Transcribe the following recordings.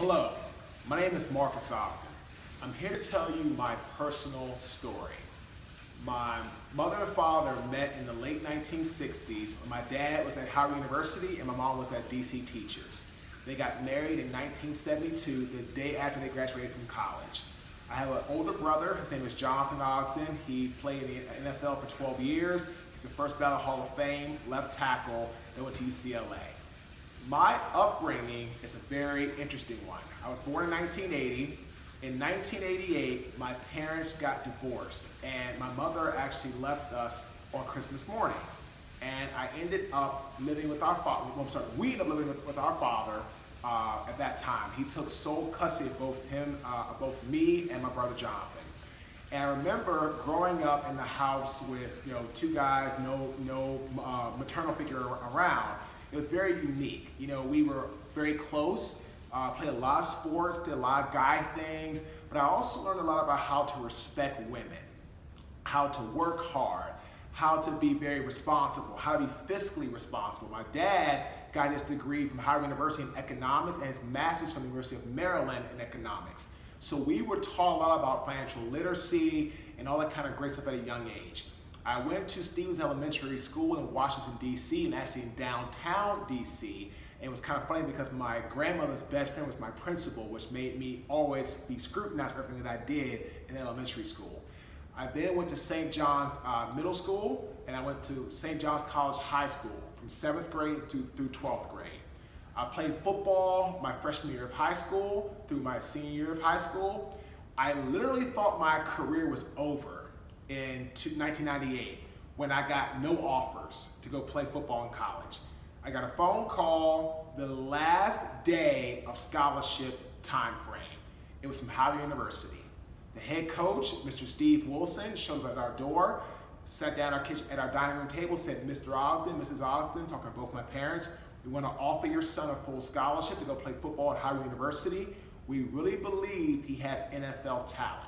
Hello, my name is Marques Ogden. I'm here to tell you my personal story. My mother and father met in the late 1960s when my dad was at Howard University and my mom was at DC Teachers. They got married in 1972, the day after they graduated from college. I have an older brother, his name is Jonathan Ogden. He played in the NFL for 12 years. He's the first ballot Hall of Fame, left tackle, that went to UCLA. My upbringing is a very interesting one. I was born in 1980. In 1988, my parents got divorced, and my mother actually left us on Christmas morning. And I ended up living with our father. We ended up living with our father at that time. He took sole custody of both me and my brother Jonathan. And I remember growing up in the house with two guys, no maternal figure around. It was very unique. We were very close, played a lot of sports, did a lot of guy things, but I also learned a lot about how to respect women, how to work hard, how to be very responsible, how to be fiscally responsible. My dad got his degree from Howard University in economics and his master's from the University of Maryland in economics. So we were taught a lot about financial literacy and all that kind of great stuff at a young age. I went to Stevens Elementary School in Washington, D.C., and actually in downtown D.C., and it was kind of funny because my grandmother's best friend was my principal, which made me always be scrutinized for everything that I did in elementary school. I then went to St. John's Middle School, and I went to St. John's College High School from 7th grade through 12th grade. I played football my freshman year of high school through my senior year of high school. I literally thought my career was over in 1998 when I got no offers to go play football in college. I got a phone call the last day of scholarship time frame. It was from Howard University. The head coach, Mr. Steve Wilson, showed up at our door, sat down at our dining room table, said, "Mr. Ogden, Mrs. Ogden," talking to both my parents, "we want to offer your son a full scholarship to go play football at Howard University. We really believe he has NFL talent."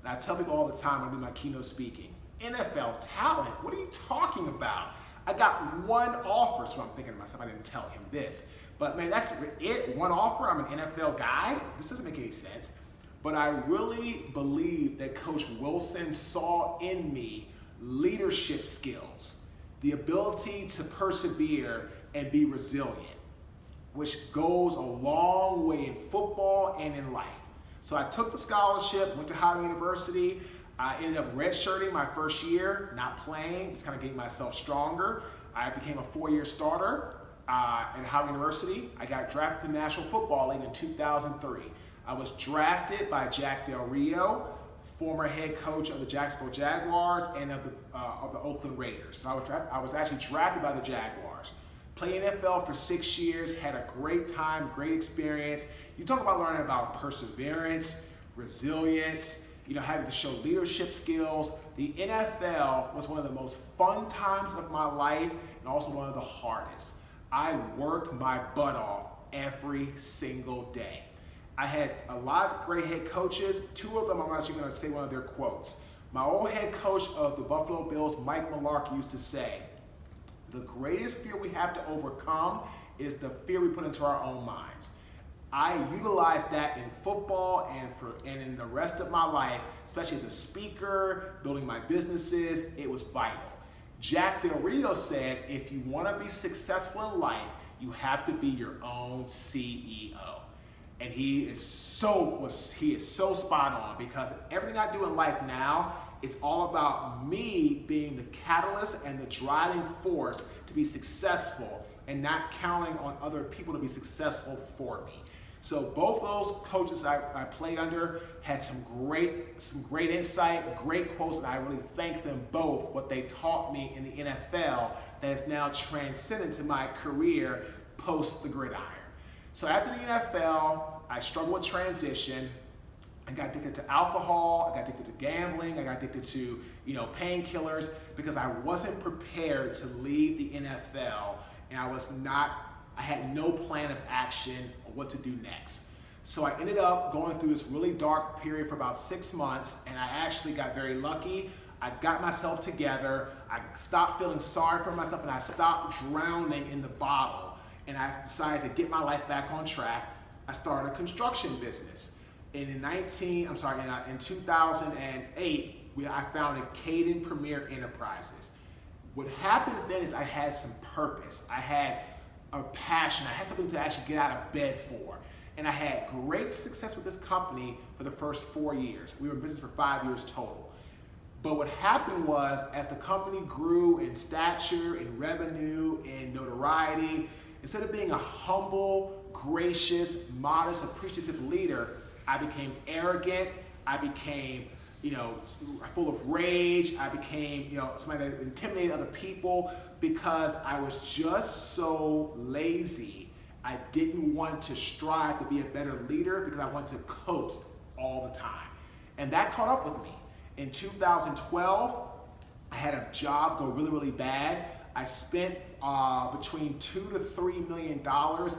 And I tell people all the time when I do my keynote speaking, NFL talent? What are you talking about? I got one offer, so I'm thinking to myself, I didn't tell him this. But man, that's it, one offer, I'm an NFL guy? This doesn't make any sense. But I really believe that Coach Wilson saw in me leadership skills, the ability to persevere and be resilient, which goes a long way in football and in life. So I took the scholarship, went to Howard University. I ended up redshirting my first year, not playing, just kind of getting myself stronger. I became a 4-year starter at Howard University. I got drafted to the National Football League in 2003. I was drafted by Jack Del Rio, former head coach of the Jacksonville Jaguars and of the Oakland Raiders. So I was actually drafted by the Jaguars. Played NFL for 6 years, had a great time, great experience. You talk about learning about perseverance, resilience, having to show leadership skills. The NFL was one of the most fun times of my life and also one of the hardest. I worked my butt off every single day. I had a lot of great head coaches. 2 of them, I'm actually going to say one of their quotes. My old head coach of the Buffalo Bills, Mike Marques, used to say, "The greatest fear we have to overcome is the fear we put into our own minds." I utilized that in football and in the rest of my life, especially as a speaker, building my businesses. It was vital. Jack Del Rio said, if you want to be successful in life, you have to be your own CEO. And he is so spot on, because everything I do in life now, it's all about me being the catalyst and the driving force to be successful and not counting on other people to be successful for me. So both those coaches I played under had some great insight, great quotes, and I really thank them both, what they taught me in the NFL that has now transcended to my career post the gridiron. So after the NFL, I struggled with transition. I got addicted to alcohol, I got addicted to gambling, I got addicted to painkillers, because I wasn't prepared to leave the NFL, and I had no plan of action on what to do next. So I ended up going through this really dark period for about 6 months, and I actually got very lucky. I got myself together, I stopped feeling sorry for myself, and I stopped drowning in the bottle. And I decided to get my life back on track. I started a construction business. And in 2008, I founded Caden Premier Enterprises. What happened then is I had some purpose. I had a passion. I had something to actually get out of bed for. And I had great success with this company for the first 4 years. We were in business for 5 years total. But what happened was, as the company grew in stature, in revenue, in notoriety, instead of being a humble, gracious, modest, appreciative leader, I became arrogant. I became, full of rage. I became, somebody that intimidated other people because I was just so lazy. I didn't want to strive to be a better leader because I wanted to coast all the time. And that caught up with me. In 2012, I had a job go really, really bad. I spent between $2 to $3 million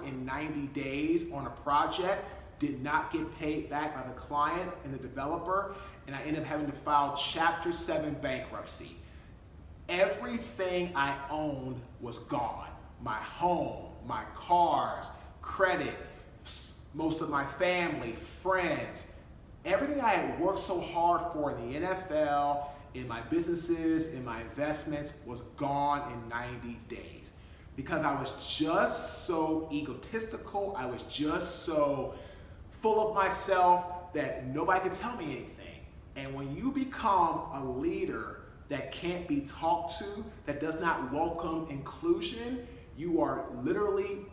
in 90 days on a project, did not get paid back by the client and the developer, and I ended up having to file Chapter 7 bankruptcy. Everything I owned was gone. My home, my cars, credit, most of my family, friends, everything I had worked so hard for in the NFL, in my businesses, in my investments, was gone in 90 days. Because I was just so egotistical, I was just so full of myself that nobody could tell me anything. And when you become a leader that can't be talked to, that does not welcome inclusion, you are literally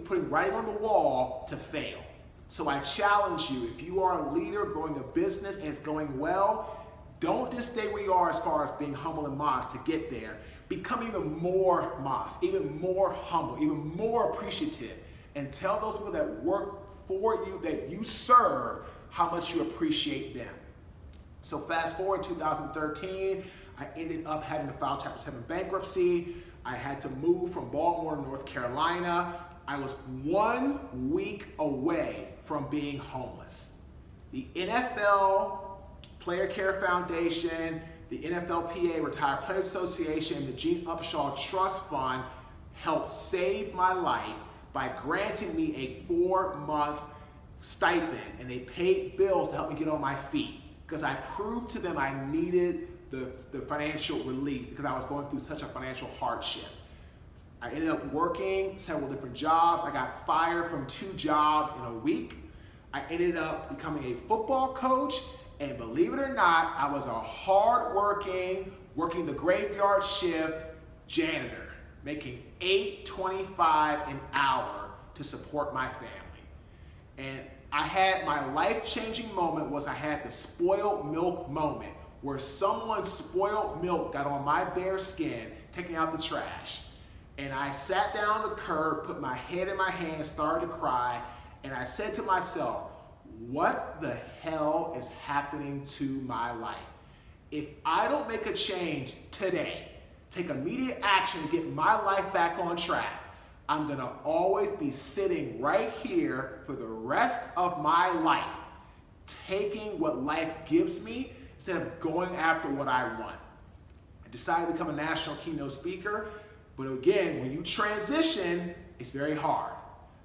putting writing on the wall to fail. So I challenge you, if you are a leader growing a business and it's going well, don't just stay where you are as far as being humble and modest to get there. Become even more modest, even more humble, even more appreciative, and tell those people that work for you, that you serve, how much you appreciate them. So fast forward 2013, I ended up having to file Chapter 7 bankruptcy. I had to move from Baltimore to North Carolina. I was 1 week away from being homeless. The NFL Player Care Foundation, the NFLPA Retired Players Association, the Gene Upshaw Trust Fund helped save my life by granting me a 4-month stipend, and they paid bills to help me get on my feet because I proved to them I needed the financial relief because I was going through such a financial hardship. I ended up working several different jobs. I got fired from 2 jobs in a week. I ended up becoming a football coach, and believe it or not, I was a hard-working, working the graveyard shift janitor, making $8.25 an hour to support my family. And I had my life-changing moment was I had the spoiled milk moment where someone's spoiled milk got on my bare skin, taking out the trash. And I sat down on the curb, put my head in my hands, started to cry, and I said to myself, what the hell is happening to my life? If I don't make a change today, take immediate action to get my life back on track, I'm gonna always be sitting right here for the rest of my life, taking what life gives me instead of going after what I want. I decided to become a national keynote speaker, but again, when you transition, it's very hard.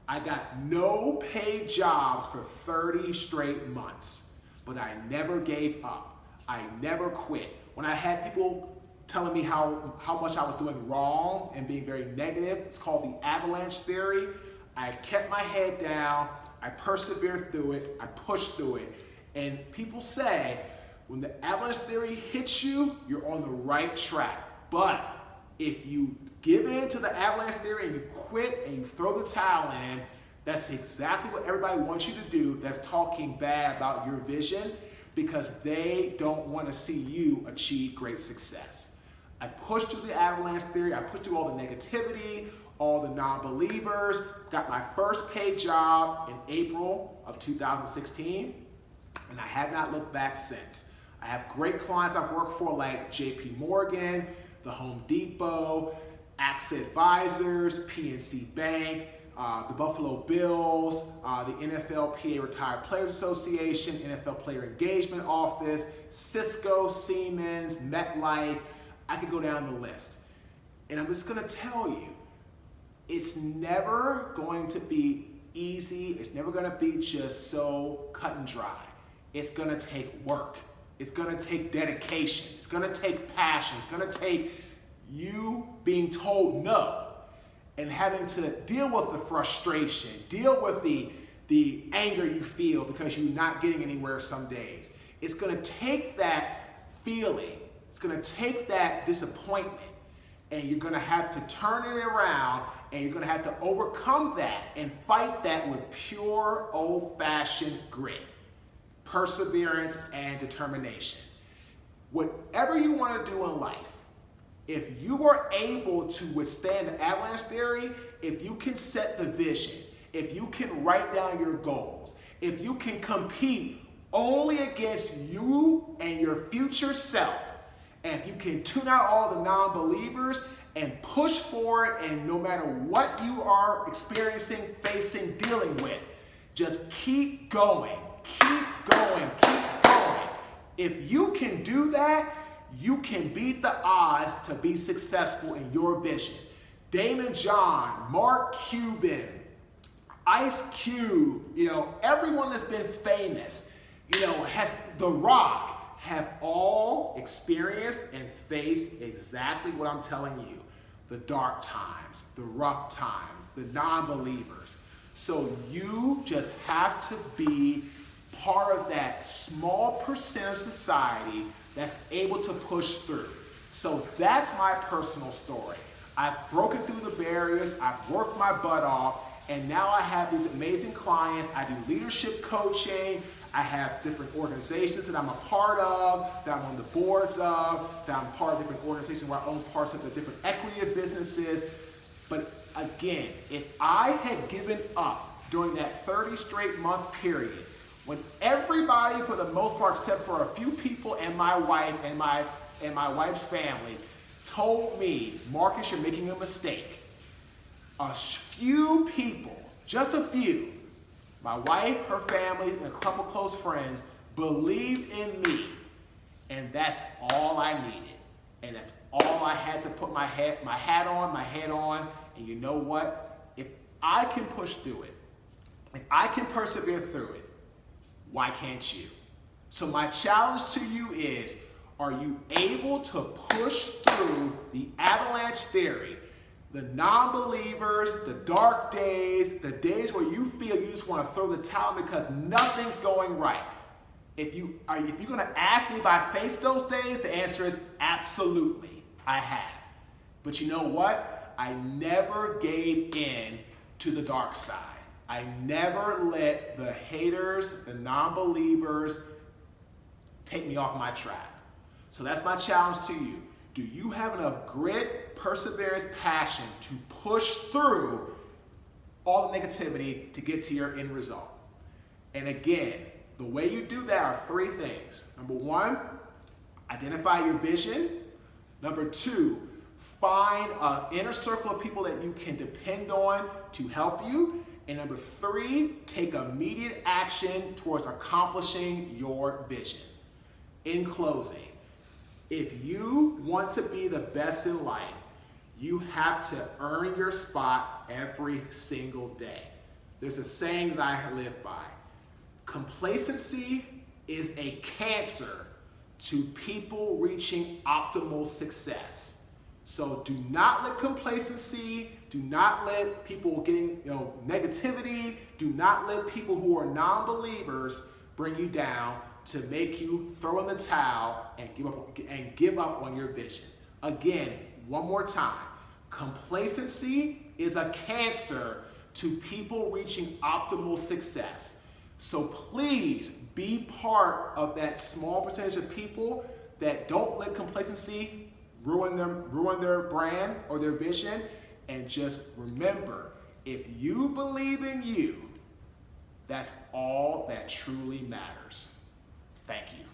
I got no paid jobs for 30 straight months, but I never gave up. I never quit. When I had people telling me how much I was doing wrong and being very negative, it's called the avalanche theory. I kept my head down, I persevered through it, I pushed through it. And people say, when the avalanche theory hits you, you're on the right track. But if you give in to the avalanche theory and you quit and you throw the towel in, that's exactly what everybody wants you to do that's talking bad about your vision, because they don't want to see you achieve great success. I pushed through the avalanche theory, I pushed through all the negativity, all the non-believers, got my first paid job in April of 2016, and I have not looked back since. I have great clients I've worked for like JP Morgan, the Home Depot, AXA Advisors, PNC Bank, the Buffalo Bills, the NFLPA Retired Players Association, NFL Player Engagement Office, Cisco, Siemens, MetLife. I could go down the list. And I'm just gonna tell you, it's never going to be easy. It's never going to be just so cut and dry. It's going to take work. It's going to take dedication. It's going to take passion. It's going to take you being told no and having to deal with the frustration, deal with the anger you feel because you're not getting anywhere some days. It's going to take that feeling. It's going to take that disappointment, and you're going to have to turn it around, and you're going to have to overcome that and fight that with pure old-fashioned grit, perseverance, and determination. Whatever you want to do in life, if you are able to withstand the avalanche theory, if you can set the vision, if you can write down your goals, if you can compete only against you and your future self, and if you can tune out all the non-believers and push forward, and no matter what you are experiencing, facing, dealing with, just keep going, keep going, keep going. If you can do that, you can beat the odds to be successful in your vision. Damon John, Mark Cuban, Ice Cube, everyone that's been famous, has The Rock, have all experienced and faced exactly what I'm telling you. The dark times, the rough times, the non-believers. So you just have to be part of that small percent of society that's able to push through. So that's my personal story. I've broken through the barriers, I've worked my butt off, and now I have these amazing clients. I do leadership coaching. I have different organizations that I'm a part of, that I'm on the boards of, that I'm part of different organizations where I own parts of the different equity of businesses. But again, if I had given up during that 30 straight month period, when everybody, for the most part, except for a few people and my wife and my wife's family, told me, Marques, you're making a mistake. A few people, just a few, my wife, her family, and a couple close friends believed in me, and that's all I needed. And that's all I had to put my head on, and you know what? If I can push through it, if I can persevere through it, why can't you? So my challenge to you is, are you able to push through the avalanche theory, the non-believers, the dark days, the days where you feel you just want to throw the towel because nothing's going right? If you're going to ask me if I faced those days, the answer is absolutely, I have. But you know what? I never gave in to the dark side. I never let the haters, the non-believers, take me off my track. So that's my challenge to you. Do you have enough grit, perseverance, passion to push through all the negativity to get to your end result? And again, the way you do that are three things. Number one, identify your vision. Number two, find an inner circle of people that you can depend on to help you. And number three, take immediate action towards accomplishing your vision. In closing, if you want to be the best in life, you have to earn your spot every single day. There's a saying that I live by. Complacency is a cancer to people reaching optimal success. So do not let complacency, do not let people getting negativity, do not let people who are non-believers bring you down to make you throw in the towel and give up on your vision. Again, one more time. Complacency is a cancer to people reaching optimal success. So please be part of that small percentage of people that don't let complacency ruin their brand or their vision. And just remember, if you believe in you, that's all that truly matters. Thank you.